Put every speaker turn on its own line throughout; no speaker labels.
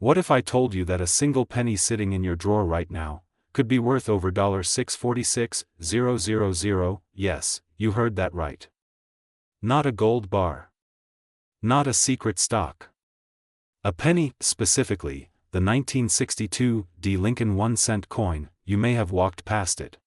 What if I told you that a single penny sitting in your drawer right now could be worth over $646,000? Yes, you heard that right. Not a gold bar. Not a secret stock. A penny, specifically, the 1962 D. Lincoln 1-cent coin. You may have walked past it.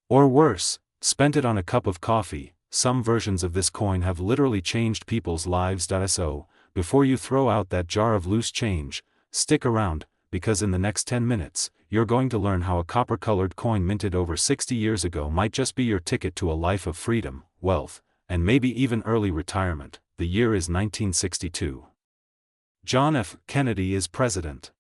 Or worse, spent it on a cup of coffee. Some versions of this coin have literally changed people's lives. So, before you throw out that jar of loose change, stick around, because in the next 10 minutes, you're going to learn how a copper-colored coin minted over 60 years ago might just be your ticket to a life of freedom, wealth, and maybe even early retirement. The year is 1962. John F. Kennedy is president.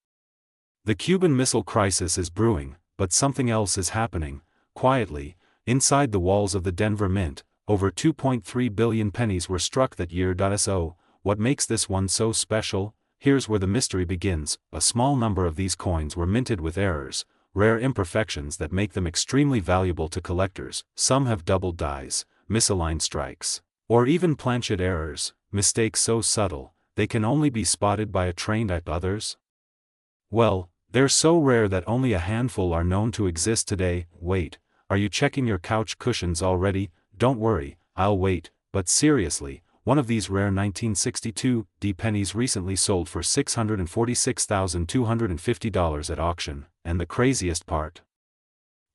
The Cuban Missile Crisis is brewing, but something else is happening, quietly, inside the walls of the Denver Mint. Over 2.3 billion pennies were struck that year. So, what makes this one so special? Here's where the mystery begins. A small number of these coins were minted with errors, rare imperfections that make them extremely valuable to collectors. Some have doubled dies, misaligned strikes, or even planchet errors, mistakes so subtle, they can only be spotted by a trained eye. Others? Well, they're so rare that only a handful are known to exist today. Wait, are you checking your couch cushions already? Don't worry, I'll wait. But seriously, one of these rare 1962 D pennies recently sold for $646,250 at auction, and the craziest part?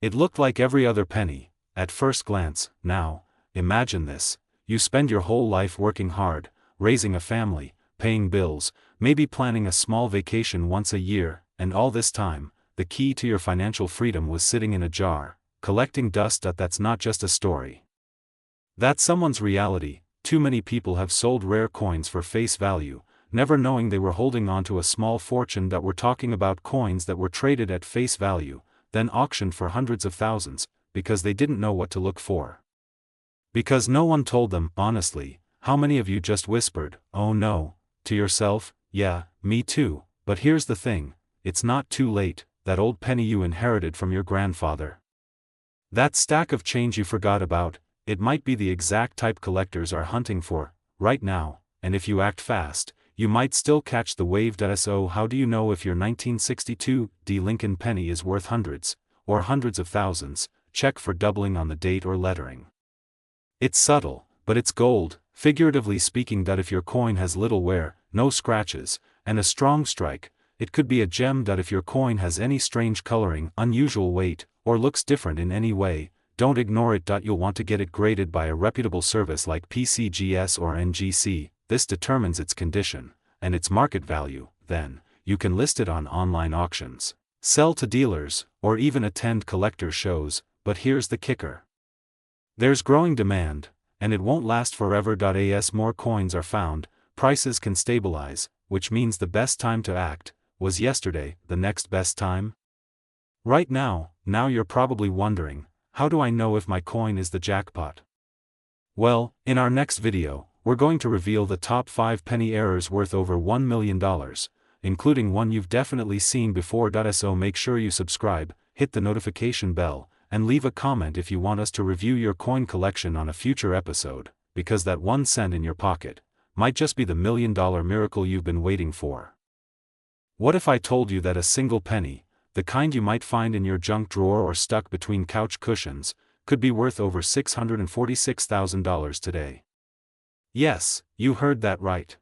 It looked like every other penny, at first glance. Now, imagine this: you spend your whole life working hard, raising a family, paying bills, maybe planning a small vacation once a year, and all this time, the key to your financial freedom was sitting in a jar, collecting dust. That's not just a story. That's someone's reality. Too many people have sold rare coins for face value, never knowing they were holding on to a small fortune. We're talking about coins that were traded at face value, then auctioned for hundreds of thousands, because they didn't know what to look for. Because no one told them. Honestly, how many of you just whispered, "Oh no," to yourself? Yeah, me too. But here's the thing, it's not too late. That old penny you inherited from your grandfather, that stack of change you forgot about, it might be the exact type collectors are hunting for right now, and if you act fast, you might still catch the wave. So how do you know if your 1962 D. Lincoln penny is worth hundreds, or hundreds of thousands? Check for doubling on the date or lettering. It's subtle, but it's gold, figuratively speaking. If your coin has little wear, no scratches, and a strong strike, it could be a gem. If your coin has any strange coloring, unusual weight, or looks different in any way, don't ignore it. You'll want to get it graded by a reputable service like PCGS or NGC. This determines its condition and its market value. Then, you can list it on online auctions, sell to dealers, or even attend collector shows. But here's the kicker: there's growing demand, and it won't last forever. As more coins are found, prices can stabilize, which means the best time to act was yesterday. The next best time? Right now. Now you're probably wondering, how do I know if my coin is the jackpot? Well, in our next video, we're going to reveal the top 5 penny errors worth over $1 million, including one you've definitely seen before. So make sure you subscribe, hit the notification bell, and leave a comment if you want us to review your coin collection on a future episode, because that 1 cent in your pocket might just be the $1 million miracle you've been waiting for. What if I told you that a single penny, the kind you might find in your junk drawer or stuck between couch cushions, could be worth over $646,000 today? Yes, you heard that right.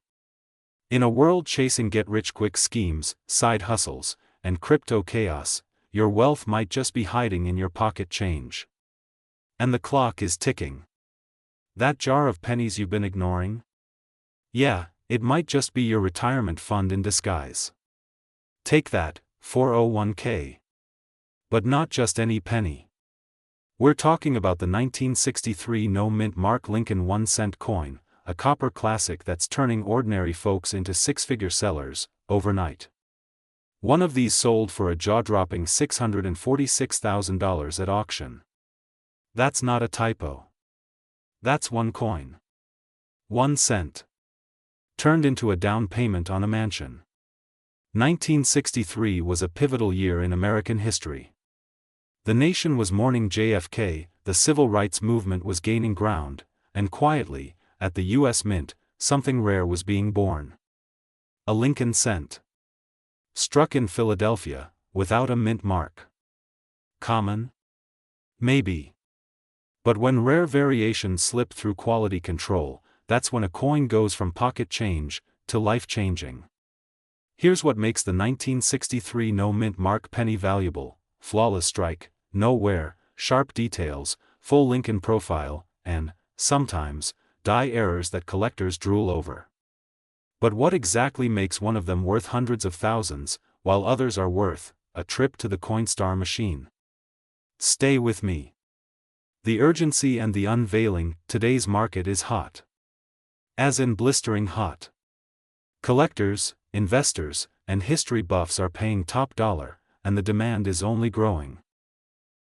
In a world chasing get-rich-quick schemes, side hustles, and crypto chaos, your wealth might just be hiding in your pocket change. And the clock is ticking. That jar of pennies you've been ignoring? Yeah, it might just be your retirement fund in disguise. Take that, 401k. But not just any penny. We're talking about the 1963 no-mint Mark Lincoln 1-cent coin, a copper classic that's turning ordinary folks into six-figure sellers, overnight. One of these sold for a jaw-dropping $646,000 at auction. That's not a typo. That's one coin. 1 cent. Turned into a down payment on a mansion. 1963 was a pivotal year in American history. The nation was mourning JFK, the civil rights movement was gaining ground, and quietly, at the U.S. Mint, something rare was being born. A Lincoln cent. Struck in Philadelphia, without a mint mark. Common? Maybe. But when rare variations slip through quality control, that's when a coin goes from pocket change to life-changing. Here's what makes the 1963 no mint mark penny valuable: flawless strike, no wear, sharp details, full Lincoln profile, and, sometimes, die errors that collectors drool over. But what exactly makes one of them worth hundreds of thousands, while others are worth a trip to the Coinstar machine? Stay with me. The urgency and the unveiling: today's market is hot. As in blistering hot. Collectors, investors, and history buffs are paying top dollar, and the demand is only growing.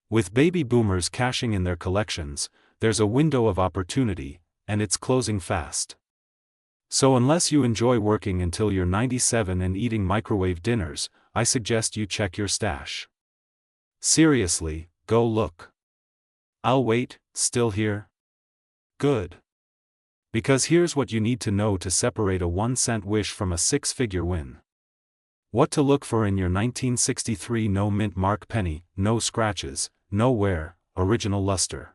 With baby boomers cashing in their collections, there's a window of opportunity, and it's closing fast. So unless you enjoy working until you're 97 and eating microwave dinners, I suggest you check your stash. Seriously, go look. I'll wait. Still here? Good. Because here's what you need to know to separate a 1-cent wish from a 6-figure win. What to look for in your 1963 no mint mark penny: no scratches, no wear, original luster.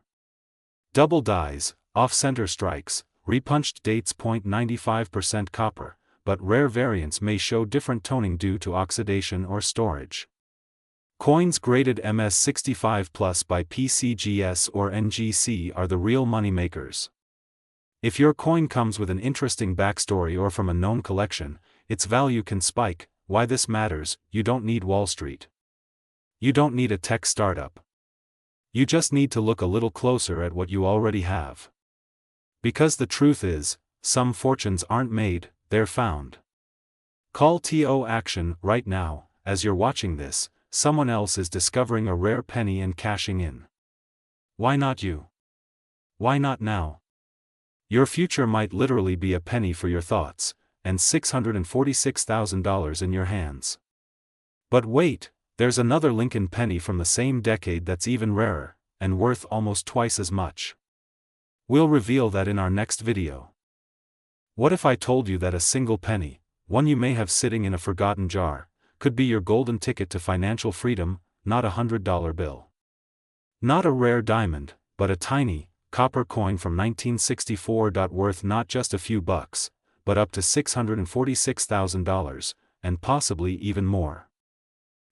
Double dies, off-center strikes, repunched dates. 0.95% copper, but rare variants may show different toning due to oxidation or storage. Coins graded MS65+ by PCGS or NGC are the real moneymakers. If your coin comes with an interesting backstory or from a known collection, its value can spike. Why this matters: you don't need Wall Street. You don't need a tech startup. You just need to look a little closer at what you already have. Because the truth is, some fortunes aren't made, they're found. Call TO Action right now. As you're watching this, someone else is discovering a rare penny and cashing in. Why not you? Why not now? Your future might literally be a penny for your thoughts, and $646,000 in your hands. But wait, there's another Lincoln penny from the same decade that's even rarer, and worth almost twice as much. We'll reveal that in our next video. What if I told you that a single penny, one you may have sitting in a forgotten jar, could be your golden ticket to financial freedom? Not a $100 bill. Not a rare diamond, but a tiny, copper coin from 1964. Worth not just a few bucks, but up to $646,000, and possibly even more.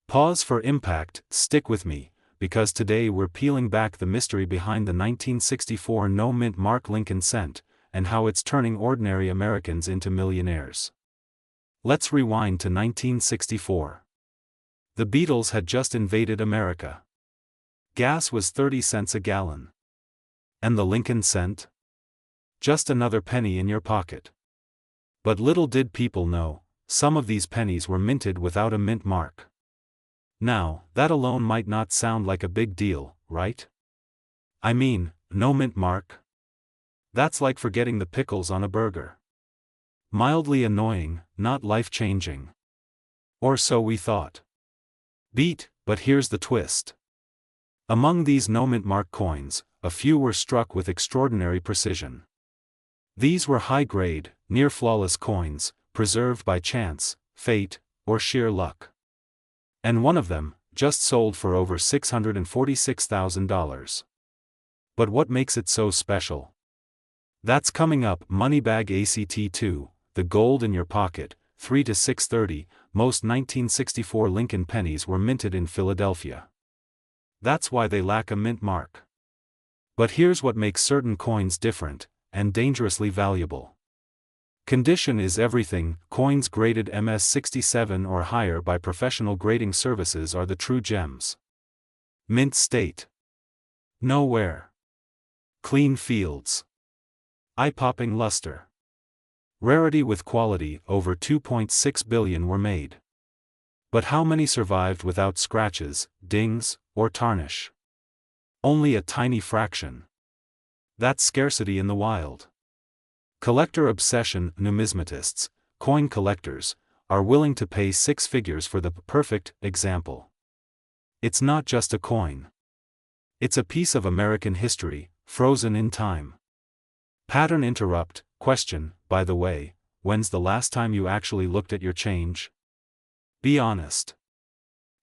Pause for impact. Stick with me, because today we're peeling back the mystery behind the 1964 no mint mark Lincoln cent, and how it's turning ordinary Americans into millionaires. Let's rewind to 1964. The Beatles had just invaded America. Gas was 30 cents a gallon. And the Lincoln cent? Just another penny in your pocket. But little did people know, some of these pennies were minted without a mint mark. Now, that alone might not sound like a big deal, right? I mean, no mint mark? That's like forgetting the pickles on a burger. Mildly annoying, not life-changing. Or so we thought. But here's the twist. Among these no mint mark coins, a few were struck with extraordinary precision. These were high-grade, near-flawless coins, preserved by chance, fate, or sheer luck. And one of them, just sold for over $646,000. But what makes it so special? That's coming up. Moneybag ACT 2, the gold in your pocket, 3 to 6:30. Most 1964 Lincoln pennies were minted in Philadelphia. That's why they lack a mint mark. But here's what makes certain coins different, and dangerously valuable. Condition is everything. Coins graded MS67 or higher by professional grading services are the true gems. Mint state. No wear. Clean fields. Eye-popping luster. Rarity with quality. Over 2.6 billion were made. But how many survived without scratches, dings, or tarnish? Only a tiny fraction. That's scarcity in the wild. Collector obsession. Numismatists, coin collectors, are willing to pay 6 figures for the perfect example. It's not just a coin. It's a piece of American history, frozen in time. Pattern interrupt. Question, by the way, when's the last time you actually looked at your change? Be honest.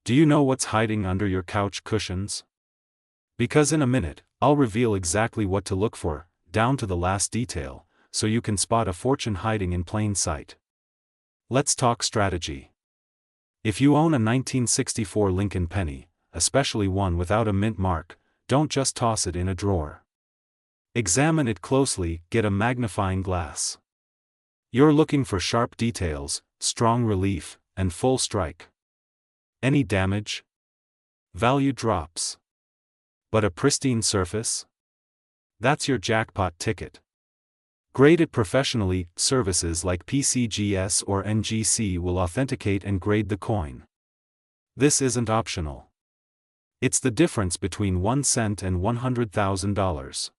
Do you know what's hiding under your couch cushions? Because in a minute, I'll reveal exactly what to look for, down to the last detail, so you can spot a fortune hiding in plain sight. Let's talk strategy. If you own a 1964 Lincoln penny, especially one without a mint mark, don't just toss it in a drawer. Examine it closely, get a magnifying glass. You're looking for sharp details, strong relief, and full strike. Any damage? Value drops. But a pristine surface? That's your jackpot ticket. Grade it professionally. Services like PCGS or NGC will authenticate and grade the coin. This isn't optional. It's the difference between 1 cent and $100,000.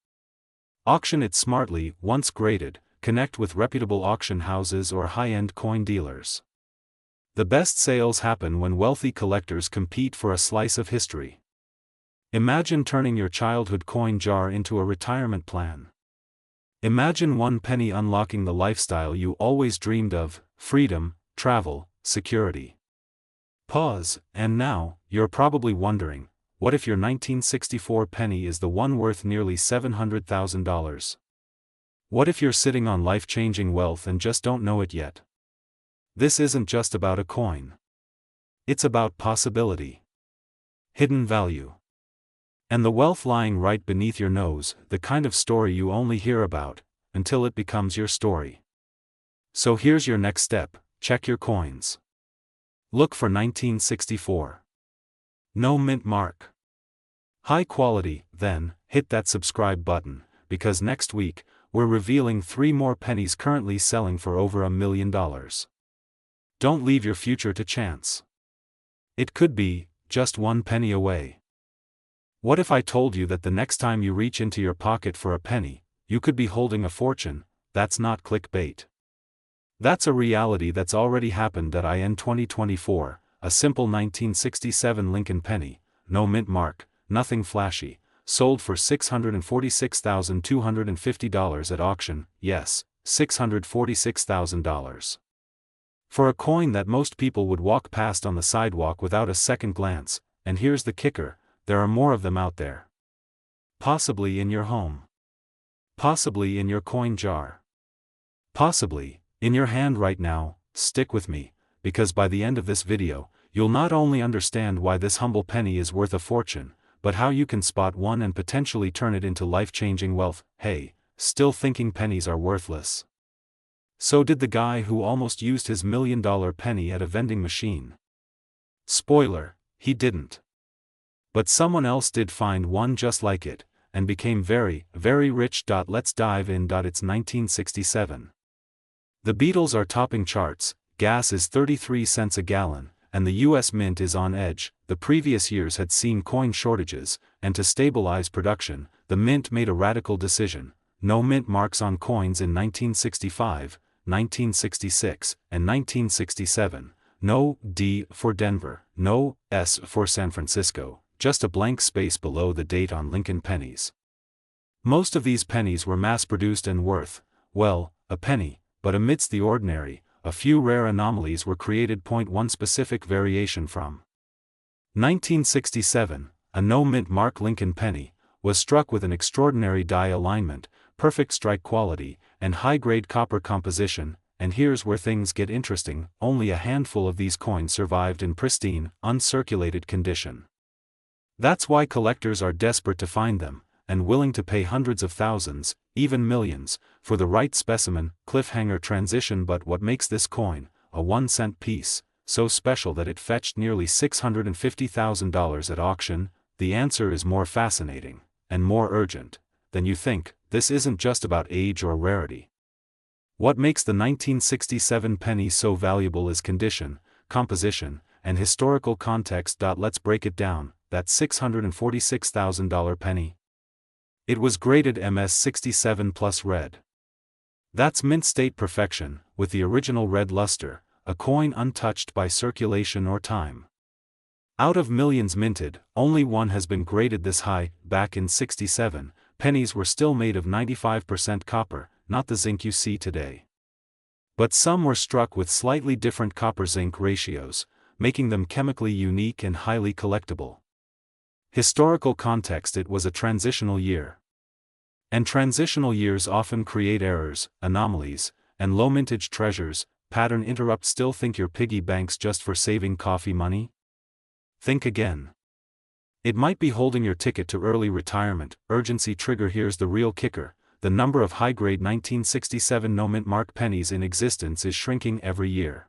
Auction it smartly. Once graded, connect with reputable auction houses or high-end coin dealers. The best sales happen when wealthy collectors compete for a slice of history. Imagine turning your childhood coin jar into a retirement plan. Imagine one penny unlocking the lifestyle you always dreamed of: freedom, travel, security. Pause, and now, you're probably wondering, what if your 1964 penny is the one worth nearly $700,000? What if you're sitting on life-changing wealth and just don't know it yet? This isn't just about a coin. It's about possibility. Hidden value. And the wealth lying right beneath your nose, the kind of story you only hear about, until it becomes your story. So here's your next step: check your coins. Look for 1964. No mint mark. High quality. Then, hit that subscribe button, because next week, we're revealing 3 more pennies currently selling for over $1 million. Don't leave your future to chance. It could be just 1 penny away. What if I told you that the next time you reach into your pocket for a penny, you could be holding a fortune? That's not clickbait. That's a reality that's already happened at IN 2024, a simple 1967 Lincoln penny, no mint mark, nothing flashy, sold for $646,250 at auction. Yes, $646,000. For a coin that most people would walk past on the sidewalk without a second glance. And here's the kicker: there are more of them out there. Possibly in your home. Possibly in your coin jar. Possibly in your hand right now. Stick with me, because by the end of this video, you'll not only understand why this humble penny is worth a fortune, but how you can spot one and potentially turn it into life-changing wealth. Hey, still thinking pennies are worthless? So did the guy who almost used his $1 million penny at a vending machine. Spoiler, he didn't. But someone else did find one just like it, and became very, very rich. Let's dive in. It's 1967. The Beatles are topping charts, gas is 33 cents a gallon, and the US Mint is on edge. The previous years had seen coin shortages, and to stabilize production, the Mint made a radical decision: no mint marks on coins in 1965, 1966, and 1967, no D for Denver, no S for San Francisco, just a blank space below the date on Lincoln pennies. Most of these pennies were mass-produced and worth, well, a penny, but amidst the ordinary, a few rare anomalies were created. One specific variation from 1967, a no-mint mark Lincoln penny, was struck with an extraordinary die alignment, perfect strike quality, and high-grade copper composition. And here's where things get interesting: only a handful of these coins survived in pristine, uncirculated condition. That's why collectors are desperate to find them, and willing to pay hundreds of thousands, even millions, for the right specimen. Cliffhanger transition. But what makes this coin, a 1-cent piece, so special that it fetched nearly $650,000 at auction? The answer is more fascinating, and more urgent, than you think. This isn't just about age or rarity. What makes the 1967 penny so valuable is condition, composition, and historical context. Let's break it down. That $646,000 penny. It was graded MS67 plus red. That's mint state perfection, with the original red luster, a coin untouched by circulation or time. Out of millions minted, only one has been graded this high. Back in '67, pennies were still made of 95% copper, not the zinc you see today. But some were struck with slightly different copper-zinc ratios, making them chemically unique and highly collectible. Historical context: it was a transitional year. And transitional years often create errors, anomalies, and low mintage treasures. Pattern interrupt: still think your piggy bank's just for saving coffee money? Think again. It might be holding your ticket to early retirement. Urgency trigger: here's the real kicker. The number of high-grade 1967 no-mint mark pennies in existence is shrinking every year.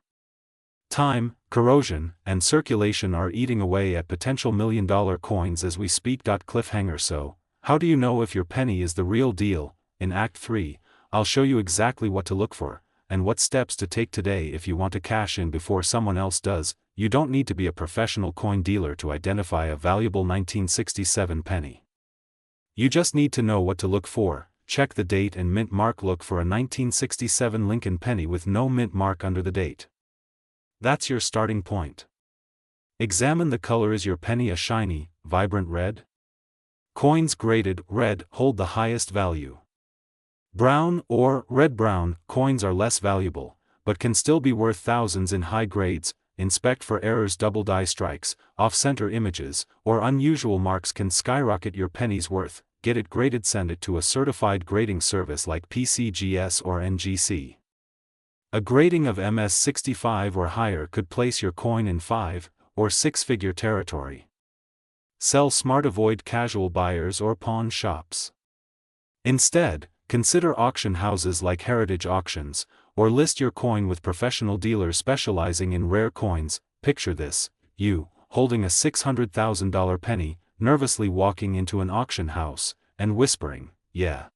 Time, corrosion, and circulation are eating away at potential million-dollar coins as we speak. Cliffhanger: so, how do you know if your penny is the real deal? In Act 3, I'll show you exactly what to look for, and what steps to take today if you want to cash in before someone else does. You don't need to be a professional coin dealer to identify a valuable 1967 penny. You just need to know what to look for. Check the date and mint mark. Look for a 1967 Lincoln penny with no mint mark under the date. That's your starting point. Examine the color. Is your penny a shiny, vibrant red? Coins graded red hold the highest value. Brown or red-brown coins are less valuable, but can still be worth thousands in high grades. Inspect for errors. Double die strikes, off-center images, or unusual marks can skyrocket your penny's worth. Get it graded. Send it to a certified grading service like PCGS or NGC. A grading of MS65 or higher could place your coin in 5- or 6-figure territory. Sell smart. Avoid casual buyers or pawn shops. Instead, consider auction houses like Heritage Auctions, or list your coin with professional dealers specializing in rare coins. Picture this: you, holding a $600,000 penny, nervously walking into an auction house, and whispering, "Yeah,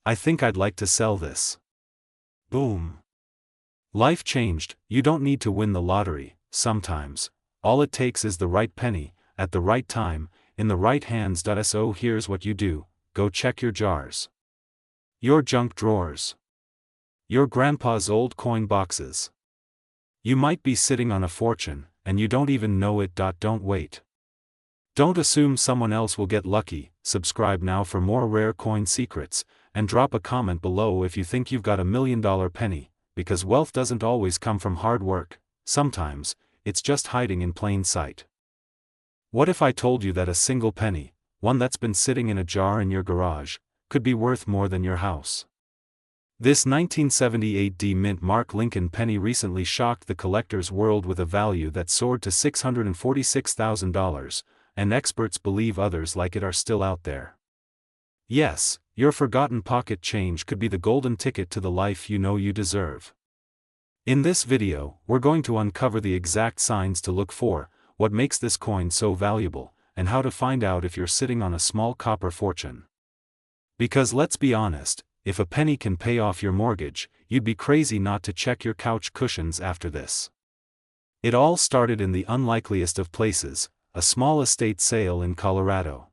I think I'd like to sell this." Boom. Life changed. You don't need to win the lottery. Sometimes, all it takes is the right penny, at the right time, in the right hands. So here's what you do: go check your jars, your junk drawers, your grandpa's old coin boxes. You might be sitting on a fortune, and you don't even know it. Don't wait. Don't assume someone else will get lucky. Subscribe now for more rare coin secrets, and drop a comment below if you think you've got a $1 million penny, because wealth doesn't always come from hard work. Sometimes, it's just hiding in plain sight. What if I told you that a single penny, one that's been sitting in a jar in your garage, could be worth more than your house? This 1978 D mint mark Lincoln penny recently shocked the collector's world with a value that soared to $646,000, and experts believe others like it are still out there. Yes, your forgotten pocket change could be the golden ticket to the life you know you deserve. In this video, we're going to uncover the exact signs to look for, what makes this coin so valuable, and how to find out if you're sitting on a small copper fortune. Because let's be honest, if a penny can pay off your mortgage, you'd be crazy not to check your couch cushions after this. It all started in the unlikeliest of places, a small estate sale in Colorado.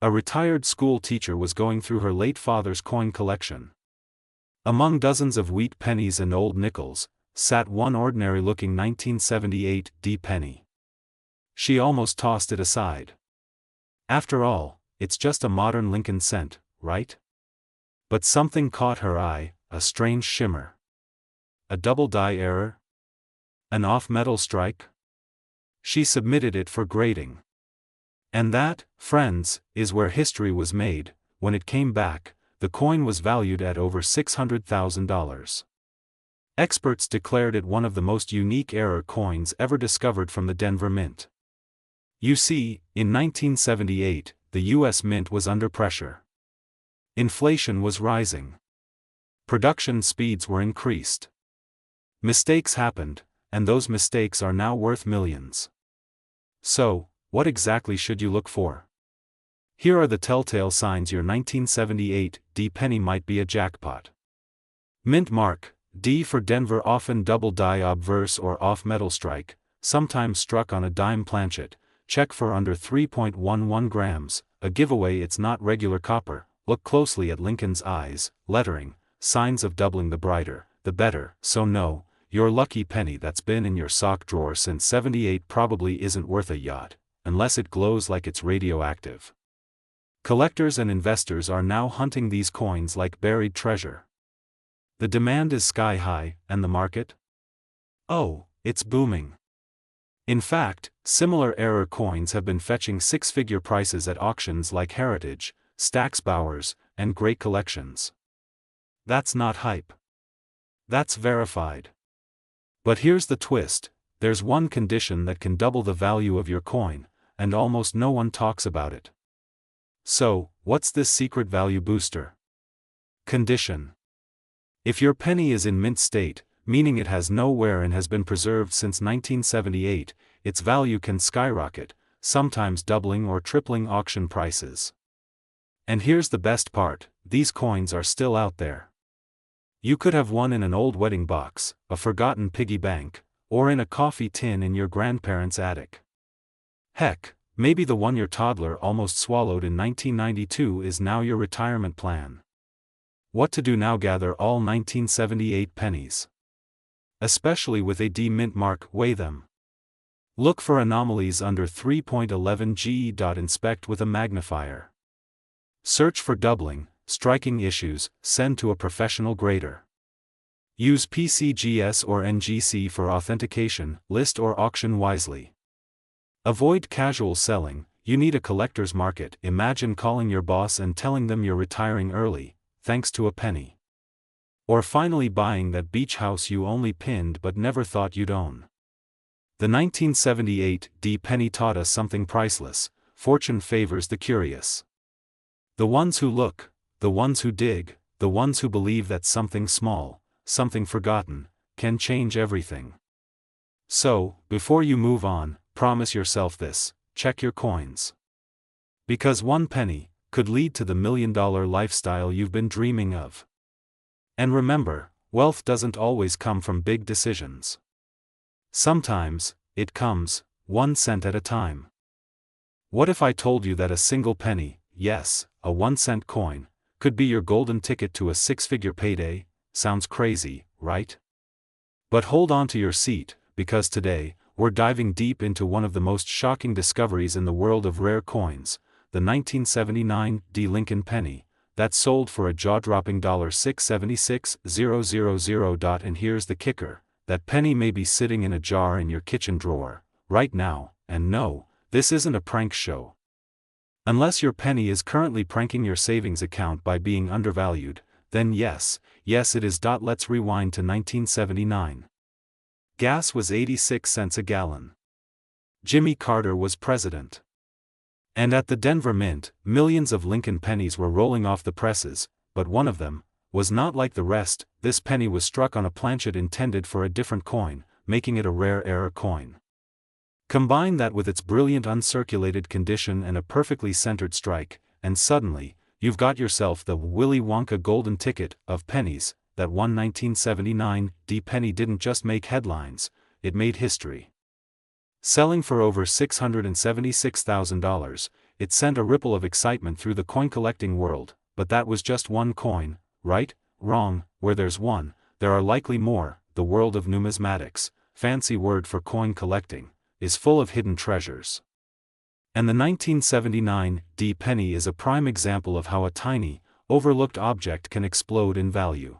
A retired school teacher was going through her late father's coin collection. Among dozens of wheat pennies and old nickels, sat one ordinary-looking 1978 D penny. She almost tossed it aside. After all, it's just a modern Lincoln cent, right? But something caught her eye, a strange shimmer. A double die error? An off-metal strike? She submitted it for grading. And that, friends, is where history was made. When it came back, the coin was valued at over $600,000. Experts declared it one of the most unique error coins ever discovered from the Denver Mint. You see, in 1978, the U.S. Mint was under pressure. Inflation was rising. Production speeds were increased. Mistakes happened, and those mistakes are now worth millions. So, what exactly should you look for? Here are the telltale signs your 1978 D penny might be a jackpot. Mint mark, D for Denver, often double die obverse or off-metal strike, sometimes struck on a dime planchet. Check for under 3.11 grams, a giveaway it's not regular copper. Look closely at Lincoln's eyes, lettering, signs of doubling the brighter, the better. So no, your lucky penny that's been in your sock drawer since '78 probably isn't worth a yacht, unless it glows like it's radioactive. Collectors and investors are now hunting these coins like buried treasure. The demand is sky high, and the market? Oh, it's booming. In fact, similar error coins have been fetching six-figure prices at auctions like Heritage, Stax Bowers, and Great Collections. That's not hype. That's verified. But here's the twist: there's one condition that can double the value of your coin, and almost no one talks about it. So, what's this secret value booster? Condition. If your penny is in mint state, meaning it has no wear and has been preserved since 1978, its value can skyrocket, sometimes doubling or tripling auction prices. And here's the best part: these coins are still out there. You could have one in an old wedding box, a forgotten piggy bank, or in a coffee tin in your grandparents' attic. Heck, maybe the one your toddler almost swallowed in 1992 is now your retirement plan. What to do now? Gather all 1978 pennies. Especially with a D mint mark, weigh them. Look for anomalies under 3.11 GE. Inspect with a magnifier. Search for doubling, striking issues, send to a professional grader. Use PCGS or NGC for authentication, list or auction wisely. Avoid casual selling. You need a collector's market. Imagine calling your boss and telling them you're retiring early, thanks to a penny. Or finally buying that beach house you only pinned but never thought you'd own. The 1978 D penny taught us something priceless: fortune favors the curious. The ones who look, the ones who dig, the ones who believe that something small, something forgotten, can change everything. So, before you move on, promise yourself this: check your coins. Because one penny could lead to the $1 million lifestyle you've been dreaming of. And remember, wealth doesn't always come from big decisions. Sometimes, it comes, 1 cent at a time. What if I told you that a single penny, yes, a 1-cent coin, could be your golden ticket to a six-figure payday? Sounds crazy, right? But hold on to your seat, because today, we're diving deep into one of the most shocking discoveries in the world of rare coins, the 1979 D Lincoln penny, that sold for a jaw-dropping $676,000. And here's the kicker: that penny may be sitting in a jar in your kitchen drawer, right now, and no, this isn't a prank show. Unless your penny is currently pranking your savings account by being undervalued, then yes, it is. Let's rewind to 1979. Gas was 86 cents a gallon. Jimmy Carter was president. And at the Denver Mint, millions of Lincoln pennies were rolling off the presses, but one of them was not like the rest. This penny was struck on a planchet intended for a different coin, making it a rare error coin. Combine that with its brilliant uncirculated condition and a perfectly centered strike, and suddenly, you've got yourself the Willy Wonka golden ticket of pennies. That one 1979 D penny didn't just make headlines, it made history. Selling for over $676,000, it sent a ripple of excitement through the coin-collecting world. But that was just one coin, right? Wrong. Where there's one, there are likely more. The world of numismatics, fancy word for coin collecting, is full of hidden treasures. And the 1979 D penny is a prime example of how a tiny, overlooked object can explode in value.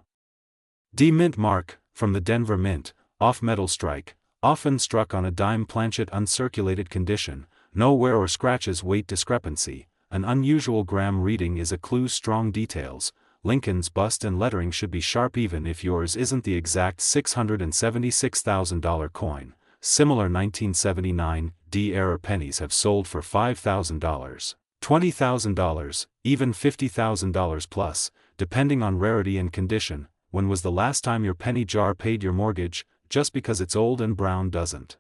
D mint mark, from the Denver Mint, off-metal strike, often struck on a dime planchet, uncirculated condition, no wear or scratches. Weight discrepancy, an unusual gram reading is a clue. Strong details, Lincoln's bust and lettering should be sharp even if yours isn't the exact $676,000 coin. Similar 1979 D error pennies have sold for $5,000, $20,000, even $50,000 plus, depending on rarity and condition. When was the last time your penny jar paid your mortgage? Just because it's old and brown doesn't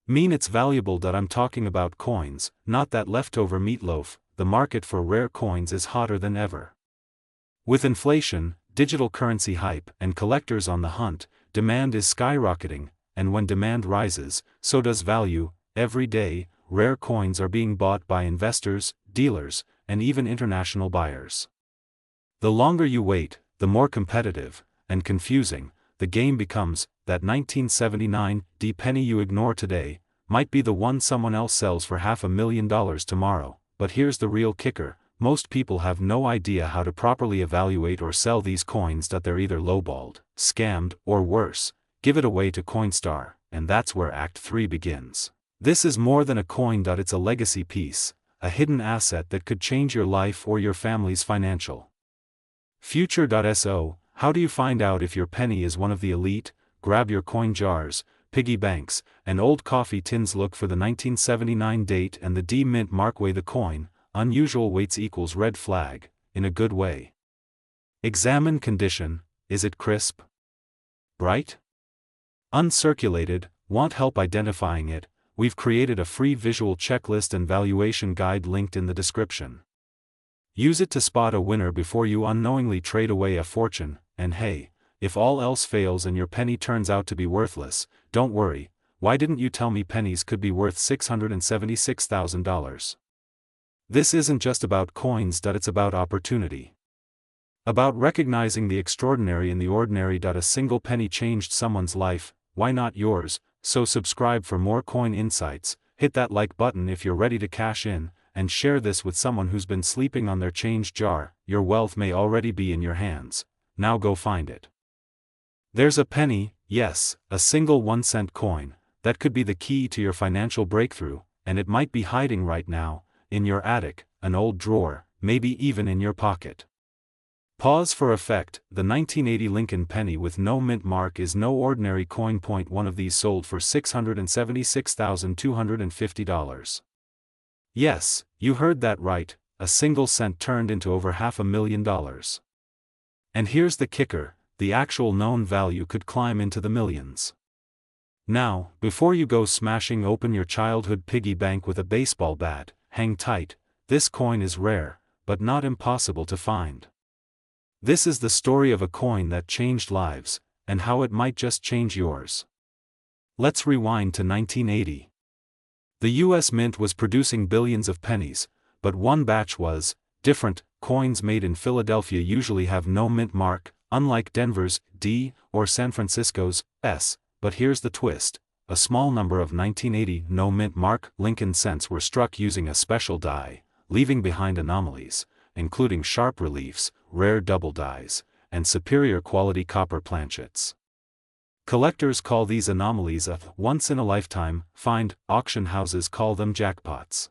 mean it's valuable. I'm talking about coins, not that leftover meatloaf. The market for rare coins is hotter than ever. With inflation, digital currency hype, and collectors on the hunt, demand is skyrocketing, and when demand rises, so does value. Every day, rare coins are being bought by investors, dealers, and even international buyers. The longer you wait, the more competitive and confusing the game becomes. That 1979 D penny you ignore today might be the one someone else sells for $500,000 tomorrow. But here's the real kicker: most people have no idea how to properly evaluate or sell these coins. They're either lowballed, scammed, or worse, give it away to Coinstar, and that's where Act 3 begins. This is more than a coin. It's a legacy piece, a hidden asset that could change your life or your family's financial future. So, how do you find out if your penny is one of the elite? Grab your coin jars, piggy banks, and old coffee tins. Look for the 1979 date and the D mint mark. Weigh the coin. Unusual weights equals red flag, in a good way. Examine condition. Is it crisp? Bright? Uncirculated? Want help identifying it? We've created a free visual checklist and valuation guide linked in the description. Use it to spot a winner before you unknowingly trade away a fortune. And hey, if all else fails and your penny turns out to be worthless, don't worry. Why didn't you tell me pennies could be worth $676,000? This isn't just about coins. It's about opportunity. About recognizing the extraordinary in the ordinary. A single penny changed someone's life, why not yours? So subscribe for more coin insights, hit that like button if you're ready to cash in, and share this with someone who's been sleeping on their change jar. Your wealth may already be in your hands. Now go find it. There's a penny, yes, a single 1-cent coin, that could be the key to your financial breakthrough, and it might be hiding right now, in your attic, an old drawer, maybe even in your pocket. Pause for effect. The 1980 Lincoln penny with no mint mark is no ordinary coin. One of these sold for $676,250. Yes, you heard that right, a single cent turned into over $500,000. And here's the kicker, the actual known value could climb into the millions. Now, before you go smashing open your childhood piggy bank with a baseball bat, hang tight. This coin is rare, but not impossible to find. This is the story of a coin that changed lives, and how it might just change yours. Let's rewind to 1980. The US Mint was producing billions of pennies, but one batch was different. Coins made in Philadelphia usually have no mint mark, unlike Denver's D or San Francisco's S. But here's the twist: a small number of 1980 no mint mark Lincoln cents were struck using a special die, leaving behind anomalies, including sharp reliefs, rare double dies, and superior quality copper planchets. Collectors call these anomalies a once-in-a-lifetime find. Auction houses call them jackpots.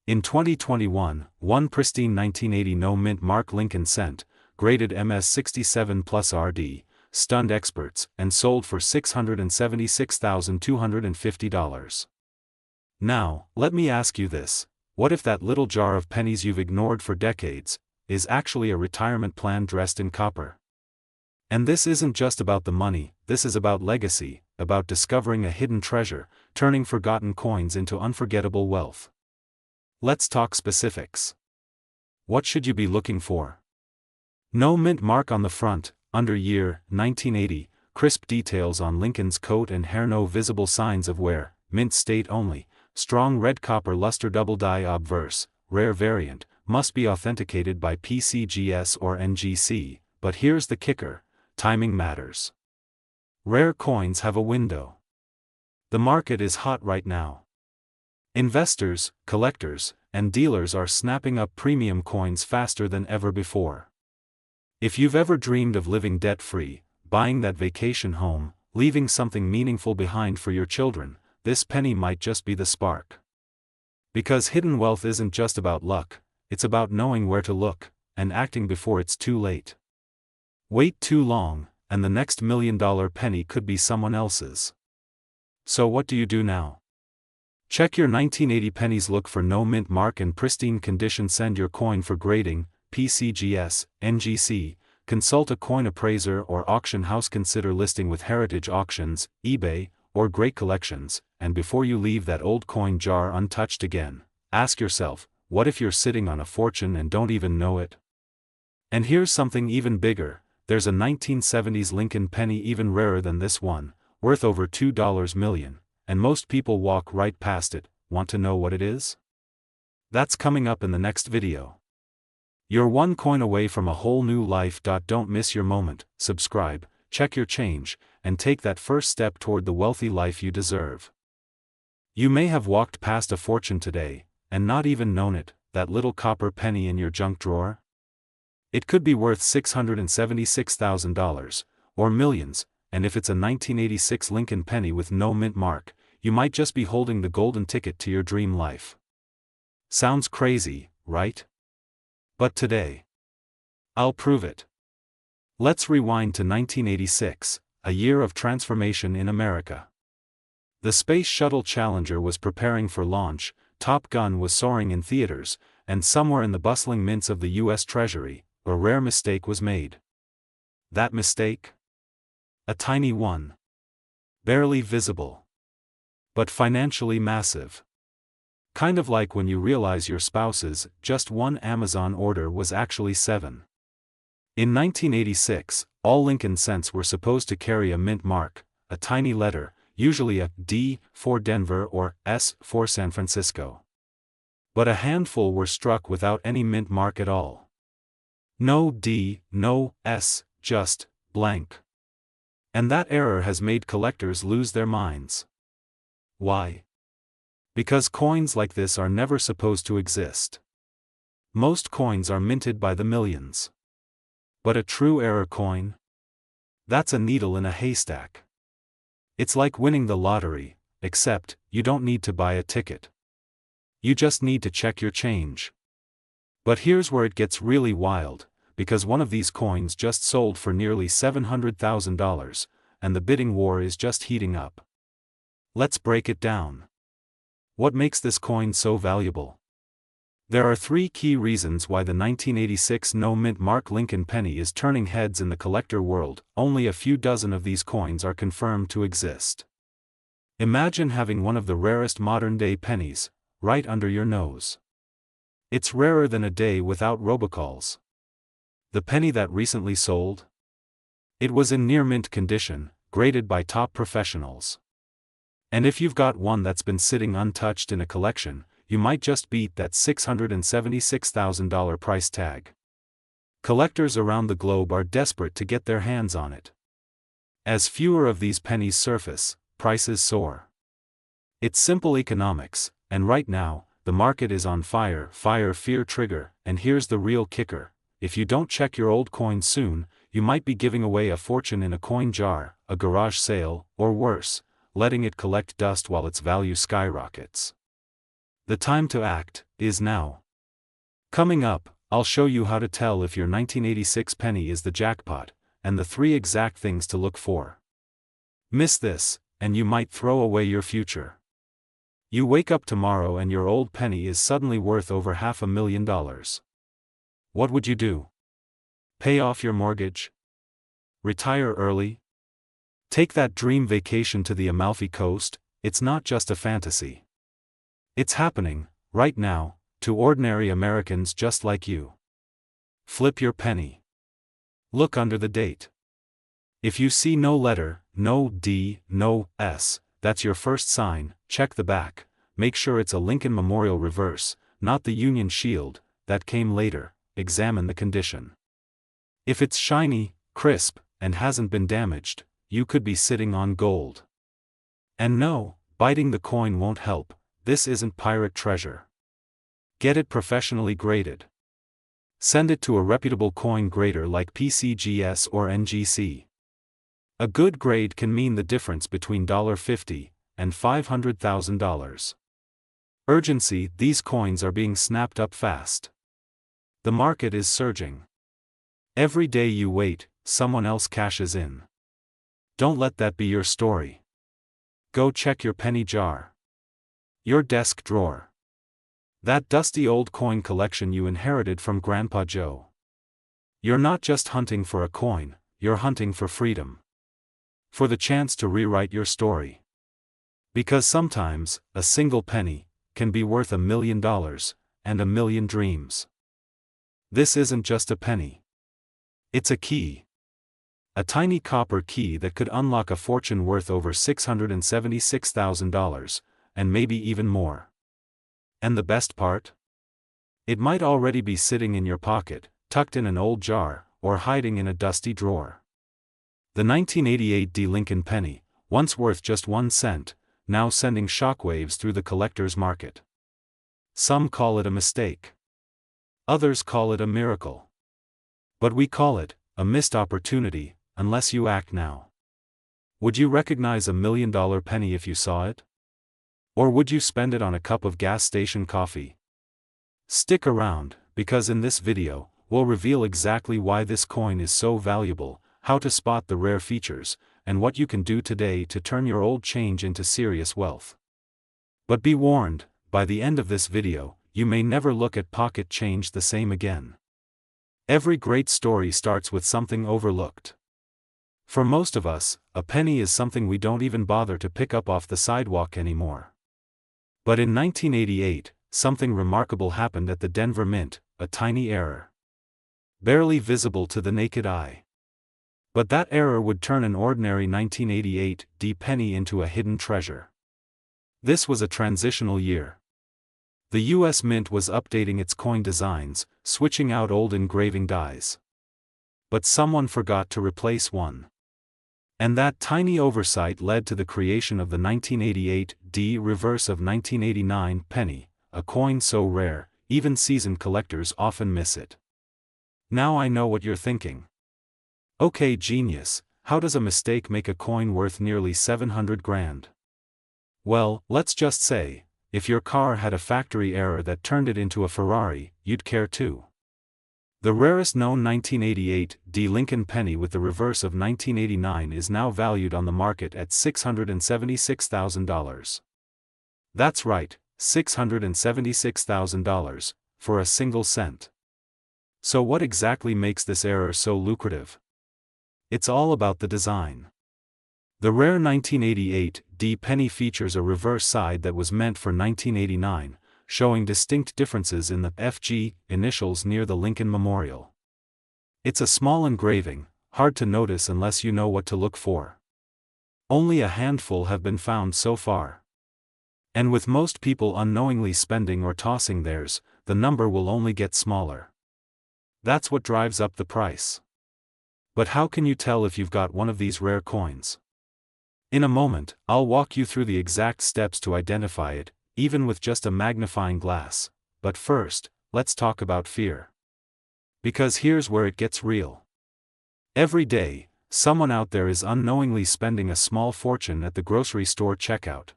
In 2021, one pristine 1980 no mint mark Lincoln cent, graded MS67 plus RD, stunned experts and sold for $676,250. Now, let me ask you this: what if that little jar of pennies you've ignored for decades is actually a retirement plan dressed in copper? And this isn't just about the money, this is about legacy, about discovering a hidden treasure, turning forgotten coins into unforgettable wealth. Let's talk specifics. What should you be looking for? No mint mark on the front, under year 1980, crisp details on Lincoln's coat and hair, no visible signs of wear, mint state only, strong red copper luster, double die obverse, rare variant, must be authenticated by PCGS or NGC. But here's the kicker: timing matters. Rare coins have a window. The market is hot right now. Investors, collectors, and dealers are snapping up premium coins faster than ever before. If you've ever dreamed of living debt-free, buying that vacation home, leaving something meaningful behind for your children, this penny might just be the spark. Because hidden wealth isn't just about luck, it's about knowing where to look, and acting before it's too late. Wait too long, and the next $1 million penny could be someone else's. So what do you do now? Check your 1980 pennies, look for no mint mark and pristine condition, send your coin for grading, PCGS, NGC, consult a coin appraiser or auction house, consider listing with Heritage Auctions, eBay, or Great Collections, and before you leave that old coin jar untouched again, ask yourself, what if you're sitting on a fortune and don't even know it? And here's something even bigger: there's a 1970s Lincoln penny even rarer than this one, worth over $2 million, and most people walk right past it. Want to know what it is? That's coming up in the next video. You're one coin away from a whole new life. Don't miss your moment. Subscribe, check your change, and take that first step toward the wealthy life you deserve. You may have walked past a fortune today, and not even known it, that little copper penny in your junk drawer. It could be worth $676,000, or millions, and if it's a 1986 Lincoln penny with no mint mark, you might just be holding the golden ticket to your dream life. Sounds crazy, right? But today, I'll prove it. Let's rewind to 1986, a year of transformation in America. The Space Shuttle Challenger was preparing for launch, Top Gun was soaring in theaters, and somewhere in the bustling mints of the U.S. Treasury, a rare mistake was made. That mistake? A tiny one. Barely visible. But financially massive. Kind of like when you realize your spouse's just one Amazon order was actually 7. In 1986, all Lincoln cents were supposed to carry a mint mark, a tiny letter, usually a D for Denver or S for San Francisco. But a handful were struck without any mint mark at all. No D, no S, just blank. And that error has made collectors lose their minds. Why? Because coins like this are never supposed to exist. Most coins are minted by the millions. But a true error coin? That's a needle in a haystack. It's like winning the lottery, except, you don't need to buy a ticket. You just need to check your change. But here's where it gets really wild, because one of these coins just sold for nearly $700,000, and the bidding war is just heating up. Let's break it down. What makes this coin so valuable? There are 3 key reasons why the 1986 no-mint mark Lincoln penny is turning heads in the collector world. Only a few dozen of these coins are confirmed to exist. Imagine having one of the rarest modern-day pennies, right under your nose. It's rarer than a day without robocalls. The penny that recently sold? It was in near-mint condition, graded by top professionals. And if you've got one that's been sitting untouched in a collection, you might just beat that $676,000 price tag. Collectors around the globe are desperate to get their hands on it. As fewer of these pennies surface, prices soar. It's simple economics, and right now, the market is on fire, fear trigger, and here's the real kicker. If you don't check your old coins soon, you might be giving away a fortune in a coin jar, a garage sale, or worse, letting it collect dust while its value skyrockets. The time to act is now. Coming up, I'll show you how to tell if your 1986 penny is the jackpot, and the 3 exact things to look for. Miss this, and you might throw away your future. You wake up tomorrow and your old penny is suddenly worth over $500,000. What would you do? Pay off your mortgage? Retire early? Take that dream vacation to the Amalfi Coast? It's not just a fantasy. It's happening, right now, to ordinary Americans just like you. Flip your penny. Look under the date. If you see no letter, no D, no S, that's your first sign. Check the back, make sure it's a Lincoln Memorial reverse, not the Union Shield, that came later. Examine the condition. If it's shiny, crisp, and hasn't been damaged, you could be sitting on gold. And no, biting the coin won't help. This isn't pirate treasure. Get it professionally graded. Send it to a reputable coin grader like PCGS or NGC. A good grade can mean the difference between $50 and $500,000. Urgency: these coins are being snapped up fast. The market is surging. Every day you wait, someone else cashes in. Don't let that be your story. Go check your penny jar. Your desk drawer. That dusty old coin collection you inherited from Grandpa Joe. You're not just hunting for a coin, you're hunting for freedom. For the chance to rewrite your story. Because sometimes, a single penny can be worth $1 million, and 1,000,000 dreams. This isn't just a penny. It's a key. A tiny copper key that could unlock a fortune worth over $676,000. And maybe even more. And the best part? It might already be sitting in your pocket, tucked in an old jar, or hiding in a dusty drawer. The 1988 D Lincoln penny, once worth just 1 cent, now sending shockwaves through the collector's market. Some call it a mistake. Others call it a miracle. But we call it a missed opportunity, unless you act now. Would you recognize $1 million penny if you saw it? Or would you spend it on a cup of gas station coffee? Stick around, because in this video, we'll reveal exactly why this coin is so valuable, how to spot the rare features, and what you can do today to turn your old change into serious wealth. But be warned, by the end of this video, you may never look at pocket change the same again. Every great story starts with something overlooked. For most of us, a penny is something we don't even bother to pick up off the sidewalk anymore. But in 1988, something remarkable happened at the Denver Mint, a tiny error. Barely visible to the naked eye. But that error would turn an ordinary 1988 D penny into a hidden treasure. This was a transitional year. The U.S. Mint was updating its coin designs, switching out old engraving dies. But someone forgot to replace one. And that tiny oversight led to the creation of the 1988 D reverse of 1989 penny, a coin so rare, even seasoned collectors often miss it. Now I know what you're thinking. Okay, genius, how does a mistake make a coin worth nearly 700 grand? Well, let's just say, if your car had a factory error that turned it into a Ferrari, you'd care too. The rarest known 1988 D Lincoln penny with the reverse of 1989 is now valued on the market at $676,000. That's right, $676,000, for a single cent. So what exactly makes this error so lucrative? It's all about the design. The rare 1988 D penny features a reverse side that was meant for 1989, showing distinct differences in the FG initials near the Lincoln Memorial. It's a small engraving, hard to notice unless you know what to look for. Only a handful have been found so far. And with most people unknowingly spending or tossing theirs, the number will only get smaller. That's what drives up the price. But how can you tell if you've got one of these rare coins? In a moment, I'll walk you through the exact steps to identify it, even with just a magnifying glass. But first, let's talk about fear. Because here's where it gets real. Every day, someone out there is unknowingly spending a small fortune at the grocery store checkout.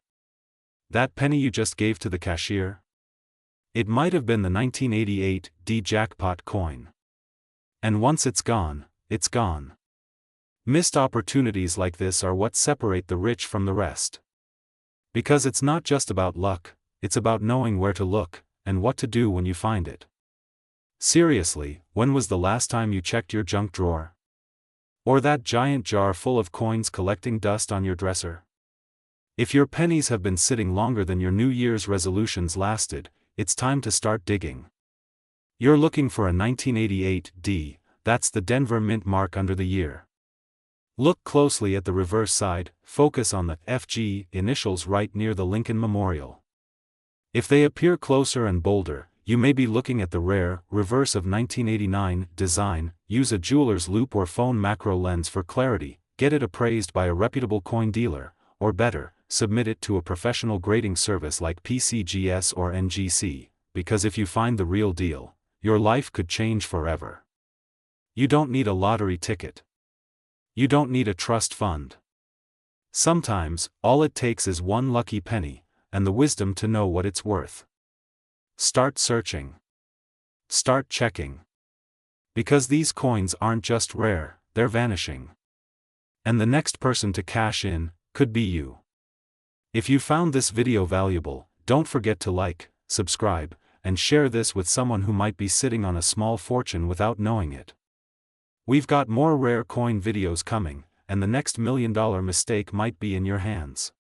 That penny you just gave to the cashier? It might have been the 1988 D jackpot coin. And once it's gone, it's gone. Missed opportunities like this are what separate the rich from the rest. Because it's not just about luck, it's about knowing where to look, and what to do when you find it. Seriously, when was the last time you checked your junk drawer? Or that giant jar full of coins collecting dust on your dresser? If your pennies have been sitting longer than your New Year's resolutions lasted, it's time to start digging. You're looking for a 1988 D, that's the Denver Mint mark under the year. Look closely at the reverse side, focus on the FG initials right near the Lincoln Memorial. If they appear closer and bolder, you may be looking at the rare, reverse of 1989 design. Use a jeweler's loupe or phone macro lens for clarity, get it appraised by a reputable coin dealer, or better, submit it to a professional grading service like PCGS or NGC, because if you find the real deal, your life could change forever. You don't need a lottery ticket. You don't need a trust fund. Sometimes, all it takes is one lucky penny, and the wisdom to know what it's worth. Start searching. Start checking. Because these coins aren't just rare, they're vanishing. And the next person to cash in could be you. If you found this video valuable, don't forget to like, subscribe, and share this with someone who might be sitting on a small fortune without knowing it. We've got more rare coin videos coming, and the next $1 million mistake might be in your hands.